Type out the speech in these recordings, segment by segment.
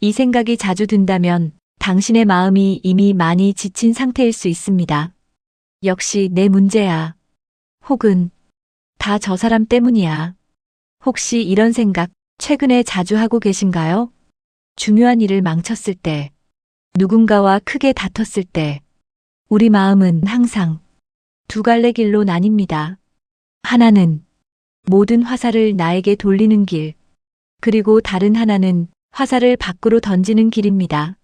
이 생각이 자주 든다면 당신의 마음이 이미 많이 지친 상태일 수 있습니다. 역시 내 문제야. 혹은 다 저 사람 때문이야. 혹시 이런 생각 최근에 자주 하고 계신가요? 중요한 일을 망쳤을 때, 누군가와 크게 다퉜을 때, 우리 마음은 항상 두 갈래 길로 나뉩니다. 하나는 모든 화살을 나에게 돌리는 길, 그리고 다른 하나는 화살을 밖으로 던지는 길입니다.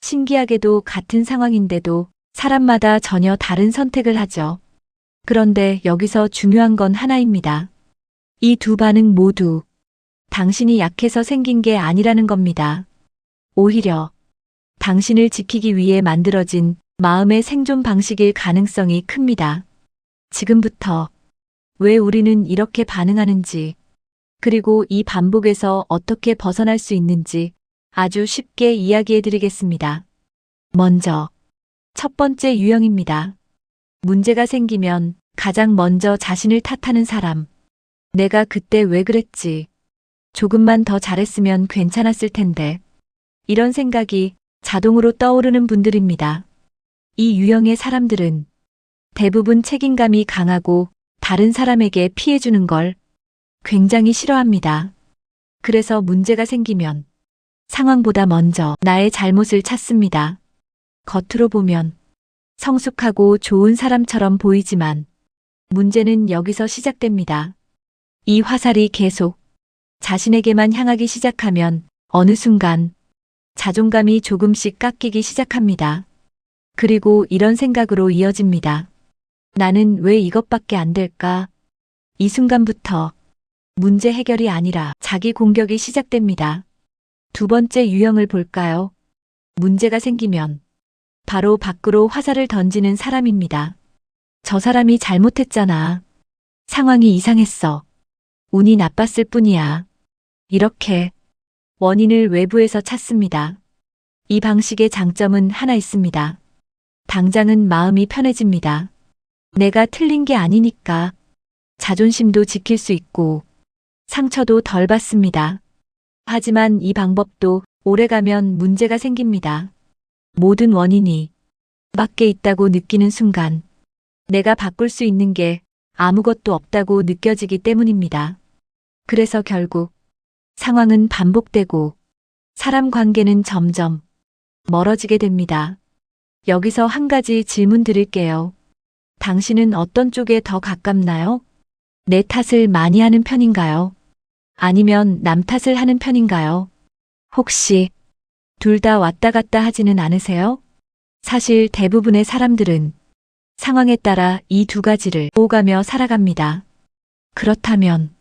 신기하게도 같은 상황인데도 사람마다 전혀 다른 선택을 하죠. 그런데 여기서 중요한 건 하나입니다. 이 두 반응 모두 당신이 약해서 생긴 게 아니라는 겁니다. 오히려 당신을 지키기 위해 만들어진 마음의 생존 방식일 가능성이 큽니다. 지금부터 왜 우리는 이렇게 반응하는지, 그리고 이 반복에서 어떻게 벗어날 수 있는지 아주 쉽게 이야기해 드리겠습니다. 먼저, 첫 번째 유형입니다. 문제가 생기면 가장 먼저 자신을 탓하는 사람. 내가 그때 왜 그랬지? 조금만 더 잘했으면 괜찮았을 텐데. 이런 생각이 자동으로 떠오르는 분들입니다. 이 유형의 사람들은 대부분 책임감이 강하고 다른 사람에게 피해주는 걸 굉장히 싫어합니다. 그래서 문제가 생기면 상황보다 먼저 나의 잘못을 찾습니다. 겉으로 보면 성숙하고 좋은 사람처럼 보이지만 문제는 여기서 시작됩니다. 이 화살이 계속 자신에게만 향하기 시작하면 어느 순간 자존감이 조금씩 깎이기 시작합니다. 그리고 이런 생각으로 이어집니다. 나는 왜 이것밖에 안 될까? 이 순간부터 문제 해결이 아니라 자기 공격이 시작됩니다. 두 번째 유형을 볼까요? 문제가 생기면 바로 밖으로 화살을 던지는 사람입니다. 저 사람이 잘못했잖아. 상황이 이상했어. 운이 나빴을 뿐이야. 이렇게 원인을 외부에서 찾습니다. 이 방식의 장점은 하나 있습니다. 당장은 마음이 편해집니다. 내가 틀린 게 아니니까 자존심도 지킬 수 있고 상처도 덜 받습니다. 하지만 이 방법도 오래가면 문제가 생깁니다. 모든 원인이 밖에 있다고 느끼는 순간 내가 바꿀 수 있는 게 아무것도 없다고 느껴지기 때문입니다. 그래서 결국 상황은 반복되고 사람 관계는 점점 멀어지게 됩니다. 여기서 한 가지 질문 드릴게요. 당신은 어떤 쪽에 더 가깝나요? 내 탓을 많이 하는 편인가요? 아니면 남 탓을 하는 편인가요? 혹시 둘 다 왔다 갔다 하지는 않으세요? 사실 대부분의 사람들은 상황에 따라 이 두 가지를 오가며 살아갑니다. 그렇다면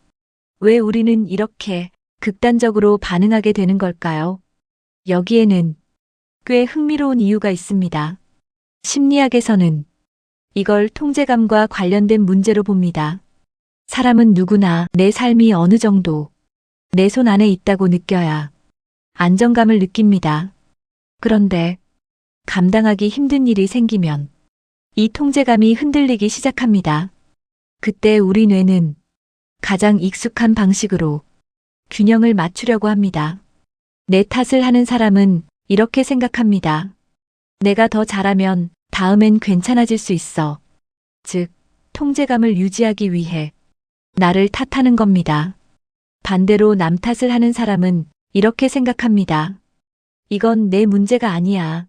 왜 우리는 이렇게 극단적으로 반응하게 되는 걸까요? 여기에는 꽤 흥미로운 이유가 있습니다. 심리학에서는 이걸 통제감과 관련된 문제로 봅니다. 사람은 누구나 내 삶이 어느 정도 내 손 안에 있다고 느껴야 안정감을 느낍니다. 그런데 감당하기 힘든 일이 생기면 이 통제감이 흔들리기 시작합니다. 그때 우리 뇌는 가장 익숙한 방식으로 균형을 맞추려고 합니다. 내 탓을 하는 사람은 이렇게 생각합니다. 내가 더 잘하면 다음엔 괜찮아질 수 있어. 즉, 통제감을 유지하기 위해 나를 탓하는 겁니다. 반대로 남 탓을 하는 사람은 이렇게 생각합니다. 이건 내 문제가 아니야.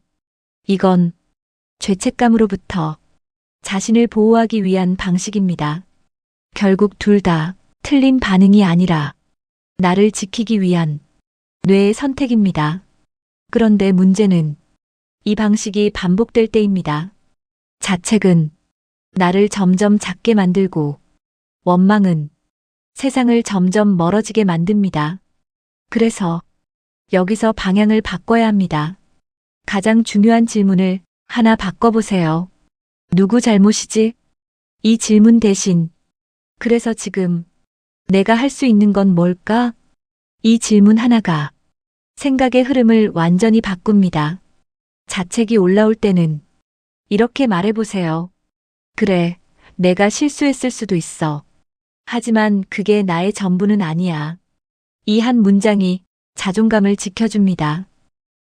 이건 죄책감으로부터 자신을 보호하기 위한 방식입니다. 결국 둘 다 틀린 반응이 아니라 나를 지키기 위한 뇌의 선택입니다. 그런데 문제는 이 방식이 반복될 때입니다. 자책은 나를 점점 작게 만들고 원망은 세상을 점점 멀어지게 만듭니다. 그래서 여기서 방향을 바꿔야 합니다. 가장 중요한 질문을 하나 바꿔보세요. 누구 잘못이지? 이 질문 대신 그래서 지금 내가 할 수 있는 건 뭘까? 이 질문 하나가 생각의 흐름을 완전히 바꿉니다. 자책이 올라올 때는 이렇게 말해보세요. 그래, 내가 실수했을 수도 있어. 하지만 그게 나의 전부는 아니야. 이 한 문장이 자존감을 지켜줍니다.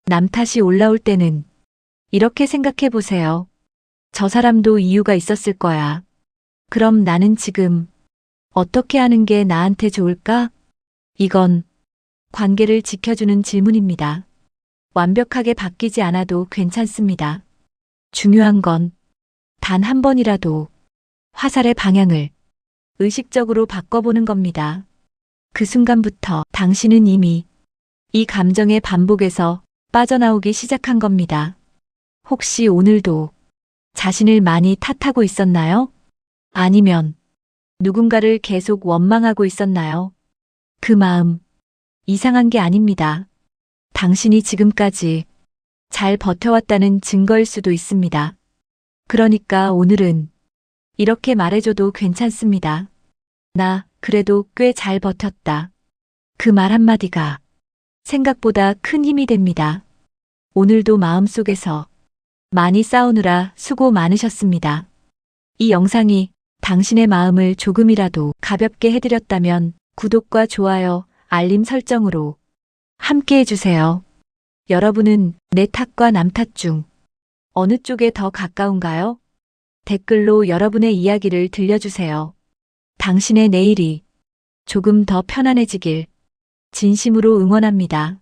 남 탓이 올라올 때는 이렇게 생각해 보세요. 저 사람도 이유가 있었을 거야. 그럼 나는 지금 어떻게 하는 게 나한테 좋을까? 이건 관계를 지켜주는 질문입니다. 완벽하게 바뀌지 않아도 괜찮습니다. 중요한 건 단 한 번이라도 화살의 방향을 의식적으로 바꿔보는 겁니다. 그 순간부터 당신은 이미 이 감정의 반복에서 빠져나오기 시작한 겁니다. 혹시 오늘도 자신을 많이 탓하고 있었나요? 아니면 누군가를 계속 원망하고 있었나요? 그 마음 이상한 게 아닙니다. 당신이 지금까지 잘 버텨왔다는 증거일 수도 있습니다. 그러니까 오늘은 이렇게 말해줘도 괜찮습니다. 나 그래도 꽤 잘 버텼다. 그 말 한마디가 생각보다 큰 힘이 됩니다. 오늘도 마음속에서 많이 싸우느라 수고 많으셨습니다. 이 영상이 당신의 마음을 조금이라도 가볍게 해드렸다면 구독과 좋아요, 알림 설정으로 함께 해주세요. 여러분은 내 탓과 남 탓 중 어느 쪽에 더 가까운가요? 댓글로 여러분의 이야기를 들려주세요. 당신의 내일이 조금 더 편안해지길 진심으로 응원합니다.